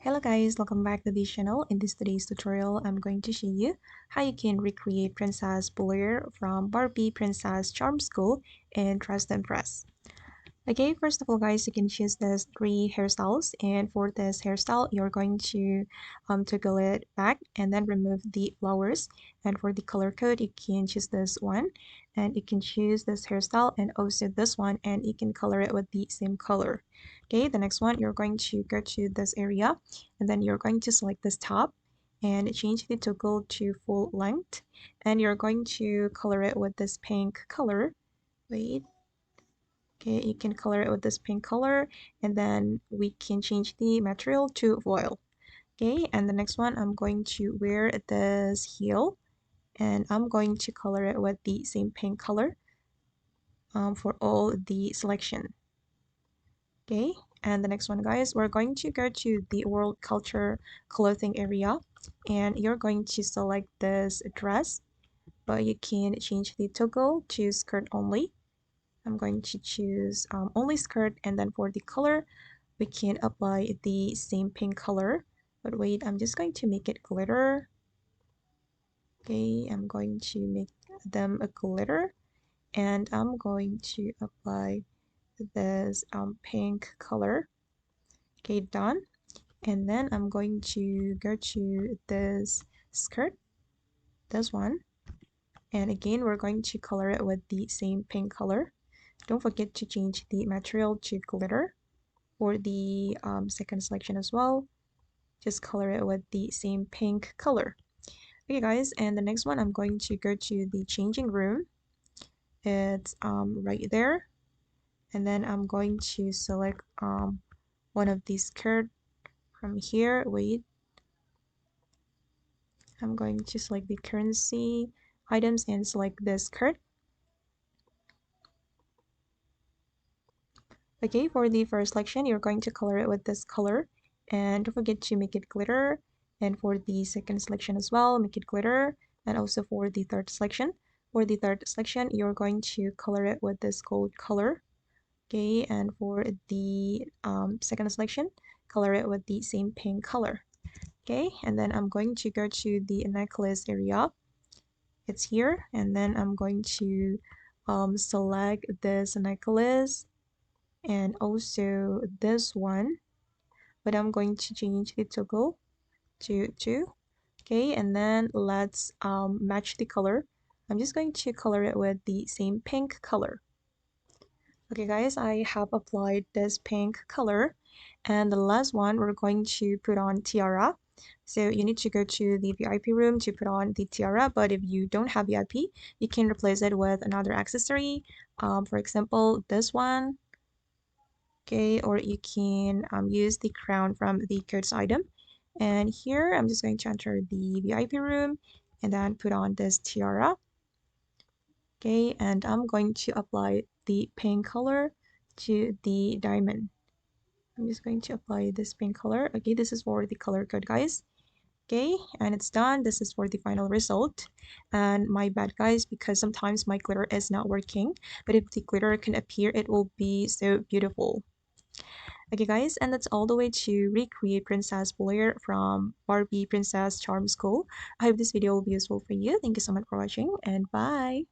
Hello guys, welcome back to this channel. In this today's tutorial, I'm going to show you how you can recreate Princess Blair from Barbie Princess Charm School in Trust and Press. Okay, first of all guys, you can choose these three hairstyles, and for this hairstyle you're going to toggle it back and then remove the flowers. And for the color code, you can choose this one, and you can choose this hairstyle and also this one, and you can color it with the same color. Okay, the next one, you're going to go to this area and then you're going to select this top and change the toggle to full length, and you're going to color it with this pink color. Wait. Okay, you can color it with this pink color, and then we can change the material to foil. Okay, and the next one, I'm going to wear this heel, and I'm going to color it with the same pink color for all the selection. Okay, and the next one, guys, we're going to go to the world culture clothing area, and you're going to select this dress, but you can change the toggle to skirt only. I'm going to choose only skirt, and then for the color we can apply the same pink color, but wait, I'm just going to make it glitter. Okay, I'm going to make them a glitter, and I'm going to apply this pink color. Okay, done. And then I'm going to go to this skirt, this one, and again we're going to color it with the same pink color. Don't forget to change the material to glitter. For the second selection as well, just color it with the same pink color. Okay guys, and the next one, I'm going to go to the changing room. It's right there, and then I'm going to select one of these skirt from here. Wait, I'm going to select the currency items and select this skirt. Okay, for the first selection, you're going to color it with this color, and don't forget to make it glitter. And for the second selection as well, make it glitter. And also for the third selection, you're going to color it with this gold color. Okay, and for the second selection, color it with the same pink color. Okay, and then I'm going to go to the necklace area. It's here, and then I'm going to select this necklace and also this one, but I'm going to change the toggle to 2. Okay, and then let's match the color. I'm just going to color it with the same pink color. Okay guys, I have applied this pink color, and the last one, we're going to put on tiara. So you need to go to the VIP room to put on the tiara, but if you don't have VIP, you can replace it with another accessory, for example this one. Okay, or you can use the crown from the goods item. And here I'm just going to enter the VIP room and then put on this tiara. Okay, and I'm going to apply the pink color to the diamond. I'm just going to apply this pink color. Okay, this is for the color code, guys. Okay, and it's done. This is for the final result. And my bad, guys, because sometimes my glitter is not working, but if the glitter can appear, it will be so beautiful. Okay guys, and that's all the way to recreate Princess Blair from Barbie Princess Charm School. I hope this video will be useful for you. Thank you so much for watching, and bye!